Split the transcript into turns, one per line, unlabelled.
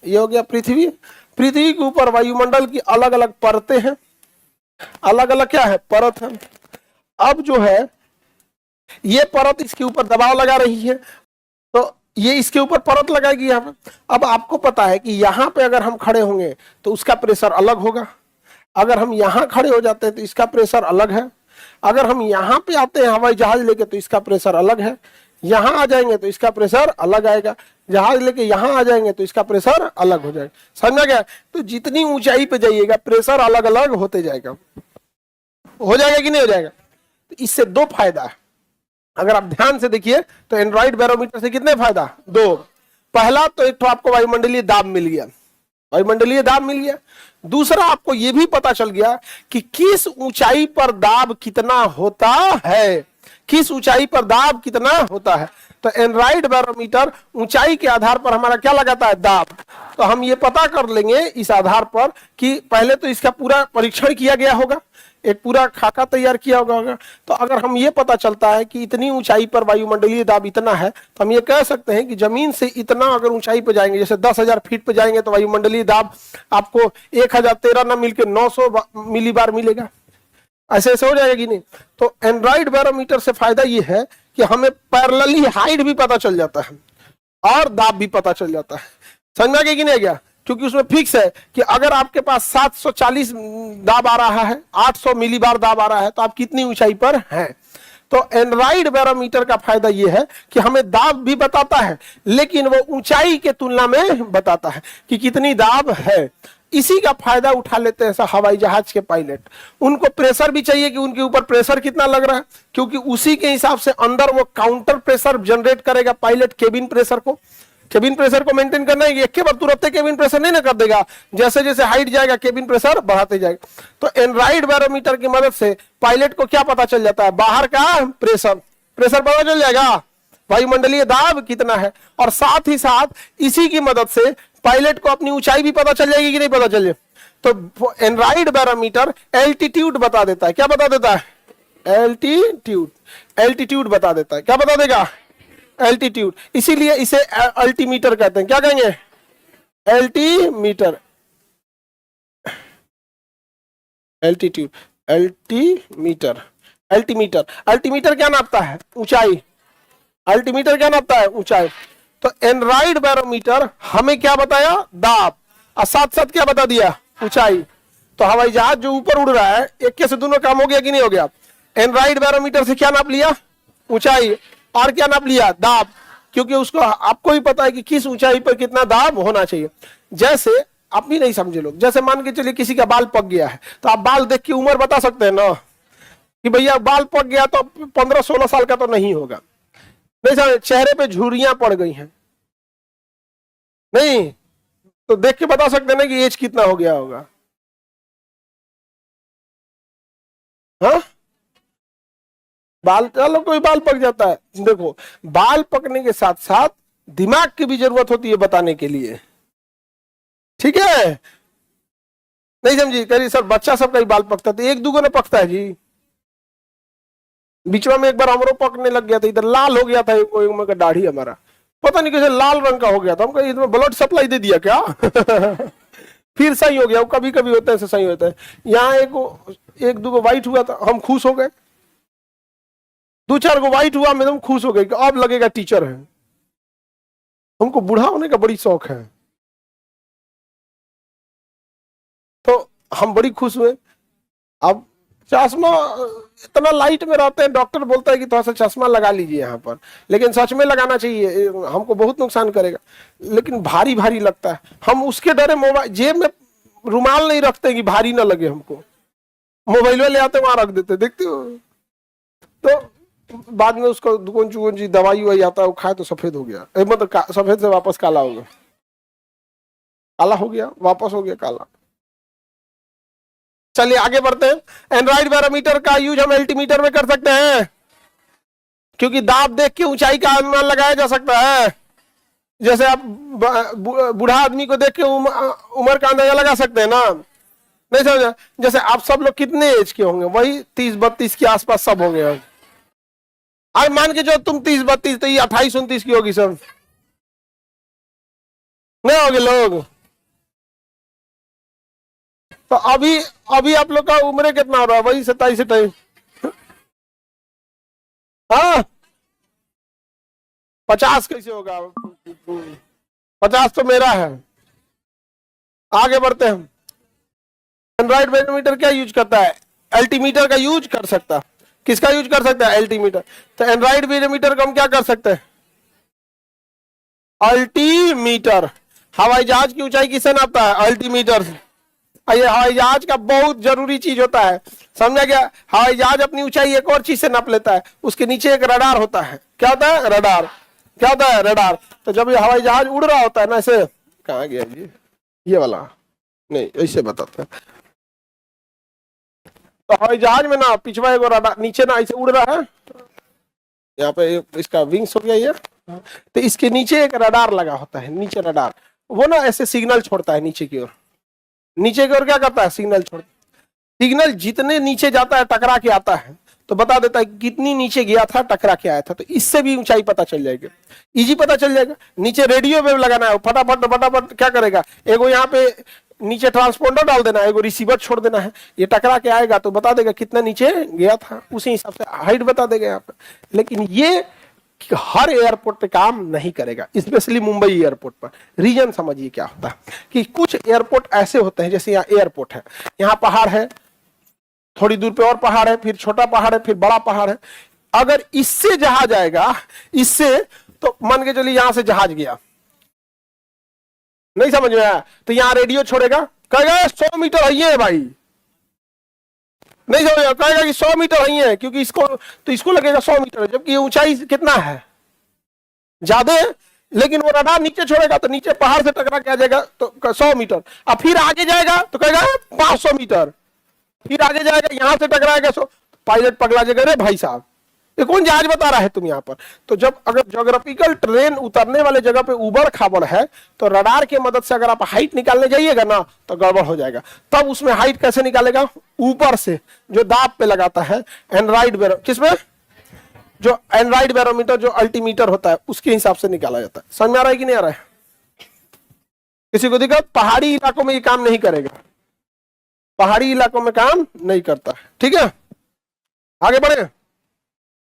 ये हो गया पृथ्वी। पृथ्वी के ऊपर वायुमंडल की अलग अलग परतें हैं, अलग अलग क्या है, परत है। अब जो है ये परत इसके ऊपर दबाव लगा रही है, तो ये इसके ऊपर परत लगाएगी यहाँ पे। अब आपको पता है कि यहाँ पे अगर हम खड़े होंगे तो उसका प्रेशर अलग होगा, अगर हम यहाँ खड़े हो जाते हैं तो इसका प्रेशर अलग है, अगर हम यहाँ पे आते हैं हवाई जहाज लेके तो इसका प्रेशर अलग है, यहाँ आ जाएंगे तो इसका प्रेशर अलग आएगा, जहाज लेके यहाँ आ जाएंगे तो इसका प्रेशर अलग हो जाएगा। समझ गया? तो जितनी ऊंचाई पे जाइएगा प्रेशर अलग अलग होते जाएगा। हो जाएगा कि नहीं हो जाएगा? तो इससे दो फायदा है, अगर आप ध्यान से देखिए तो एंड्रॉइड बैरोमीटर से कितने फायदा, दो। पहला तो एक तो आपको वायुमंडलीय दाब मिल गया, वायुमंडलीय दाब मिल गया। दूसरा आपको यह भी पता चल गया कि किस ऊंचाई पर दाब कितना होता है, किस ऊंचाई पर दाब कितना होता है। तो एंड्रॉइड बैरोमीटर ऊंचाई के आधार पर हमारा क्या लगाता है, दाब। तो हम ये पता कर लेंगे इस आधार पर कि पहले तो इसका पूरा परीक्षण किया गया होगा, एक पूरा खाका तैयार किया होगा। तो अगर हम ये पता चलता है कि इतनी ऊंचाई पर वायुमंडलीय दाब इतना है, तो हम ये कह सकते हैं कि जमीन से इतना अगर ऊंचाई पर जाएंगे, जैसे 10,000 फीट पर जाएंगे तो वायुमंडलीय दाब आपको 1013 ना मिलकर 900 मिलीबार मिलेगा। ऐसे ऐसे हो जाएगा कि नहीं? तो एंड्रॉइड बैरोमीटर से फायदा ये है कि हमें पैरेलली हाइट भी पता चल जाता है और दाब भी पता चल जाता है। समझ में आ गया कि नहीं आ गया? क्योंकि उसमें फिक्स है कि अगर आपके पास 740 दाब आ रहा है, 800 मिलीबार दाब आ रहा है, तो आप कितनी ऊंचाई पर हैं। तो एंड्रॉइड बैरोमीटर का फायदा यह है कि हमें दाब भी बताता है, लेकिन वो ऊंचाई के तुलना में बताता है कि कितनी दाब है। इसी का फायदा उठा लेते हैं हवाई जहाज के पायलट। उनको प्रेशर भी चाहिए कि उनके ऊपर प्रेशर कितना लग रहा है, क्योंकि उसी के हिसाब से अंदर वो काउंटर प्रेशर जनरेट करेगा पायलट केबिन प्रेशर को। केबिन प्रेशर को मेंटेन करना है, एक के बाद तुरंत केबिन प्रेशर नहीं ना कर देगा, जैसे जैसे हाइट जाएगा केबिन प्रेशर बढ़ाते जाएगा। तो एंड्रॉइड बैरोमीटर की मदद से पायलट को क्या पता चल जाता है, बाहर का प्रेशर, प्रेशर पता चल जाएगा, वायुमंडलीय दाब कितना है। और साथ ही साथ इसी की मदद से पायलट को अपनी ऊंचाई भी पता चल जाएगी कि नहीं पता चले। तो एंड्रॉइड बैरोमीटर एल्टीट्यूड बता देता है। क्या बता देता है? एल्टीट्यूड, एल्टीट्यूड बता देता है। क्या बता देगा? एल्टीट्यूड। इसीलिए इसे अल्टीमीटर कहते हैं। क्या कहेंगे? Altimeter, altitude, altimeter, altimeter. Altimeter क्या नापता है? ऊंचाई। अल्टीमीटर क्या नापता है? ऊंचाई। तो एंड्रॉइड बैरोमीटर हमें क्या बताया? दाब, और साथ साथ क्या बता दिया? ऊंचाई। तो हवाई जहाज जो ऊपर उड़ रहा है, एक के से दोनों काम हो गया कि नहीं हो गया? एंड्रॉइड बैरोमीटर से क्या नाप लिया? ऊंचाई। और क्या नाप लिया? दाब। क्योंकि उसको आपको ही पता है कि किस ऊंचाई पर कितना दाब होना चाहिए। जैसे आप भी नहीं समझे लोग, जैसे मान के चलिए किसी का बाल पक गया है, तो आप बाल देख के उम्र बता सकते हैं ना कि भैया बाल पक गया तो 15-16 साल का तो नहीं होगा। नहीं समझे? चेहरे पे झुर्रियां पड़ गई हैं, नहीं तो देख के बता सकते हैं ना कि एज कितना हो गया होगा। हाँ, बाल, चलो कोई बाल पक जाता है, देखो बाल पकने के साथ साथ दिमाग की भी जरूरत होती है बताने के लिए। ठीक है? नहीं समझी? कह रही सर बच्चा सबका ही बाल पकता था, एक दूगो ने पकता है जी। बीच में एक बार हमरो पकने लग गया था, इधर लाल हो गया था एक दाढ़ी हमारा, पता नहीं कैसे लाल रंग का हो गया था। हम कहीं इसमें ब्लड सप्लाई दे दिया क्या? फिर सही हो गया। कभी कभी होता है ऐसे, सही होता है। यहाँ एक दो व्हाइट हुआ था, हम खुश हो गए। 2-4 को व्हाइट हुआ, मैं एकदम खुश हो गए कि अब लगेगा टीचर है। हमको बूढ़ा होने का बड़ी शौक है, तो हम बड़ी खुश हुए। अब चश्मा इतना लाइट में रहते हैं, डॉक्टर बोलता है कि थोड़ा सा चश्मा लगा लीजिए यहाँ पर, लेकिन सच में लगाना चाहिए, हमको बहुत नुकसान करेगा, लेकिन भारी भारी लगता है। हम उसके डरे मोबाइल जेब में रुमाल नहीं रखते कि भारी ना लगे हमको, मोबाइल ले आते वहां रख देते, देखते हो। तो बाद में उसको दुकान दवाई वही आता है, वो खाए तो सफेद हो गया, मतलब सफेद से वापस काला हो गया, काला हो गया वापस हो गया काला। चलिए आगे बढ़ते हैं। एंड्रॉइड बैरोमीटर का यूज हम एल्टीमीटर में कर सकते हैं, क्योंकि दाब देख के ऊंचाई का अनुमान लगाया जा सकता है। जैसे आप बूढ़ा आदमी को देख के उम्र का अंदाजा लगा सकते हैं ना, नहीं समझा? जैसे आप सब लोग कितने एज के होंगे? वही 30-32 के आसपास सब होंगे। आज मान के जो तुम 30-32, तो ये 28-29 की होगी सब। नहीं होगे लोग? तो अभी अभी आप लोग का उम्र कितना हो रहा है? वही 27-28। हाँ, 50 कैसे होगा? 50 तो मेरा है। आगे बढ़ते हैं। एंड्रॉइड बैरोमीटर क्या यूज करता है? एल्टीमीटर का यूज कर सकता है। किसका यूज कर सकता है? एल्टीमीटर। तो एंड्रॉइड बैरोमीटर को हम क्या कर सकते हैं? अल्टीमीटर। हवाई जहाज की ऊंचाई किससे नापता है? अल्टीमीटर से। ये हवाई जहाज का बहुत जरूरी चीज होता है, समझा गया? हवाई जहाज अपनी ऊंचाई एक और चीज से नाप लेता है, उसके नीचे एक रडार होता है। क्या होता है? रडार। क्या होता है? रडार। तो जब ये हवाई जहाज उड़ रहा होता है ना, ऐसे कहाँ गया ये वाला, नहीं ऐसे बताते हैं। तो हवाई जहाज में ना पिछवा एक रडार, नीचे ना ऐसे उड़ रहा है, यहाँ पे इसका विंग्स हो गया ये, तो इसके नीचे एक रडार लगा होता है, नीचे रडार। वो ना ऐसे सिग्नल छोड़ता है नीचे की ओर। नीचे की ओर क्या करता है? सिग्नल छोड़ता है। सिग्नल जितने नीचे जाता है टकरा के आता है, तो बता देता है कितनी नीचे गया था, टकरा के आया था। तो इससे भी ऊंचाई पता चल जाएगी, इजी पता चल जाएगा। नीचे रेडियो वेव लगाना है, फटाफट फटाफट क्या करेगा, एगो यहाँ पे नीचे ट्रांसपोंडर डाल देना है, एगो रिसीवर छोड़ देना है, ये टकरा के आएगा तो बता देगा कितना नीचे गया था, उसी हिसाब से हाइट बता देगा यहाँ पे। लेकिन ये हर एयरपोर्ट पे काम नहीं करेगा, स्पेशली मुंबई एयरपोर्ट पर। रीजन समझिए क्या होता है कि कुछ एयरपोर्ट ऐसे होते हैं, जैसे यहाँ एयरपोर्ट है, यहाँ पहाड़ है, थोड़ी दूर पे और पहाड़ है, फिर छोटा पहाड़ है, फिर बड़ा पहाड़ है। अगर इससे जहाज आएगा, इससे, तो मान के चलिए यहां से जहाज गया, नहीं समझ में आया, तो यहां रेडियो छोड़ेगा, कहेगा 100 मीटर है भाई, नहीं समझ में, कहेगा कि 100 मीटर है, क्योंकि इसको, तो इसको लगेगा 100 मीटर, जबकि ऊंचाई कितना है? ज्यादा है। लेकिन वो रडार नीचे छोड़ेगा तो नीचे पहाड़ से टकरा के आ जाएगा, तो 100 मीटर। अब फिर आगे जाएगा तो कहेगा 500 मीटर, फिर आगे जाएगा, यहां से टकराएगा 100। पायलट पगला जाएगा, अरे भाई साहब ये कौन जहाज बता रहा है तुम यहाँ पर? तो जब अगर ज्योग्राफिकल ट्रेन उतरने वाले जगह पे उबड़ खाबड़ है, तो रडार की मदद से अगर आप हाइट निकालने जाइएगा ना, तो गड़बड़ हो जाएगा। तब उसमें हाइट कैसे निकालेगा? ऊपर से जो दाब पे लगाता है एंड्रॉइड बैरो, किसमें? जो एंड्रॉइड बैरोमीटर, जो अल्टीमीटर होता है, उसके हिसाब से निकाला जाता है। समझ में आ रहा है कि नहीं आ रहा है? किसी को दिक्कत? पहाड़ी इलाकों में ये काम नहीं करेगा, पहाड़ी इलाकों में काम नहीं करता है। ठीक है, आगे बढ़े।